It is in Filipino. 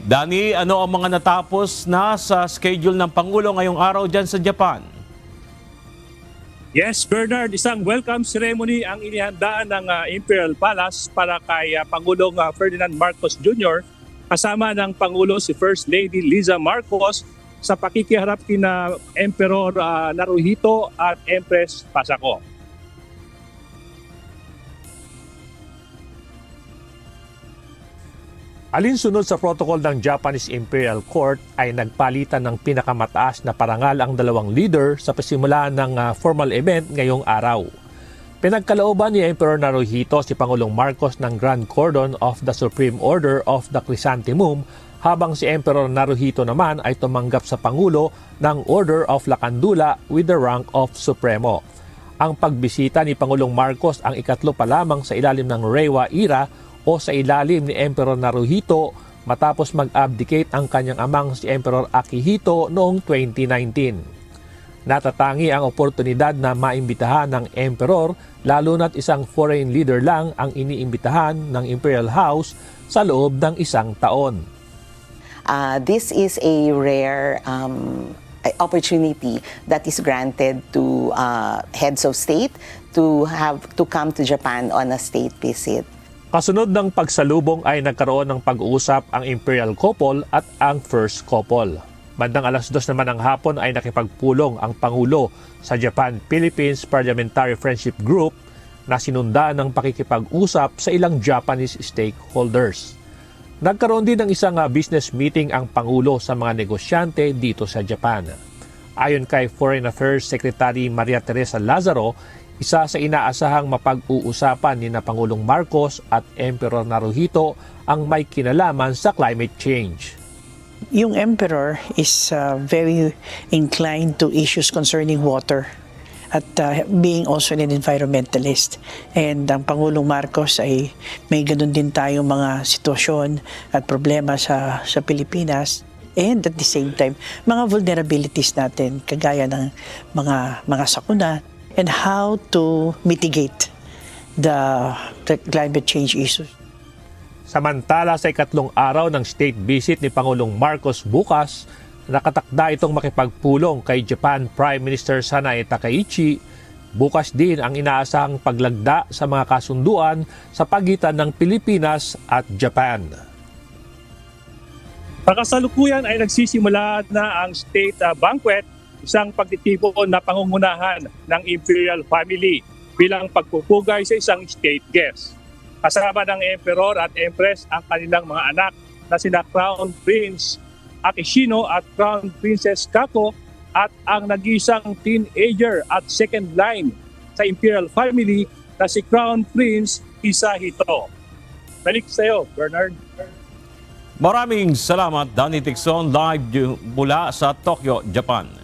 Dani, ano ang mga natapos na sa schedule ng Pangulo ngayong araw dyan sa Japan? Yes, Bernard, isang welcome ceremony ang inihandaan ng Imperial Palace para kay Pangulong Ferdinand Marcos Jr. kasama ng Pangulo si First Lady Liza Marcos sa pakikiharap kina Emperor Naruhito at Empress Pasako. Alinsunod sa protocol ng Japanese Imperial Court ay nagpalitan ng pinakamataas na parangal ang dalawang leader sa pasimula ng formal event ngayong araw. Pinagkalooban ni Emperor Naruhito si Pangulong Marcos ng Grand Cordon of the Supreme Order of the Chrysanthemum habang si Emperor Naruhito naman ay tumanggap sa Pangulo ng Order of La Candula with the rank of Supremo. Ang pagbisita ni Pangulong Marcos ang ikatlo pa lamang sa ilalim ng Reiwa era o sa ilalim ni Emperor Naruhito matapos mag-abdicate ang kanyang amang si Emperor Akihito noong 2019. Natatangi ang oportunidad na maimbitahan ng Emperor lalo na't isang foreign leader lang ang iniimbitahan ng Imperial House sa loob ng isang taon. This is a rare opportunity that is granted to heads of state to come to Japan on a state visit. Kasunod ng pagsalubong ay nagkaroon ng pag-uusap ang Imperial Couple at ang First Couple. Bandang 2:00 naman ng hapon ay nakipagpulong ang Pangulo sa Japan-Philippines Parliamentary Friendship Group na sinundan ng pakikipag-usap sa ilang Japanese stakeholders. Nagkaroon din ng isang business meeting ang Pangulo sa mga negosyante dito sa Japan. Ayon kay Foreign Affairs Secretary Maria Teresa Lazaro, isa sa inaasahang mapag-uusapan ni Pangulong Marcos at Emperor Naruhito ang may kinalaman sa climate change. Yung Emperor is very inclined to issues concerning water at being also an environmentalist. And ang Pangulong Marcos ay may ganun din tayong mga sitwasyon at problema sa Pilipinas. And at the same time, mga vulnerabilities natin kagaya ng mga sakuna, and how to mitigate the climate change issues. Samantala sa ikatlong araw ng state visit ni Pangulong Marcos bukas, nakatakda itong makipagpulong kay Japan Prime Minister Sanae Takaichi. Bukas din ang inaasahang paglagda sa mga kasunduan sa pagitan ng Pilipinas at Japan. Pagkasalukuyan ay nagsisimula na ang state banquet, isang pagtitipon na pangungunahan ng Imperial Family bilang pagpupugay sa isang state guest. Kasama ng Emperor at Empress ang kanilang mga anak na sina Crown Prince Akishino at Crown Princess Kako at ang nag-iisang teenager at second line sa Imperial Family na si Crown Prince Hisahito. Balik sa iyo, Bernard. Maraming salamat, Danny Tixon, live mula sa Tokyo, Japan.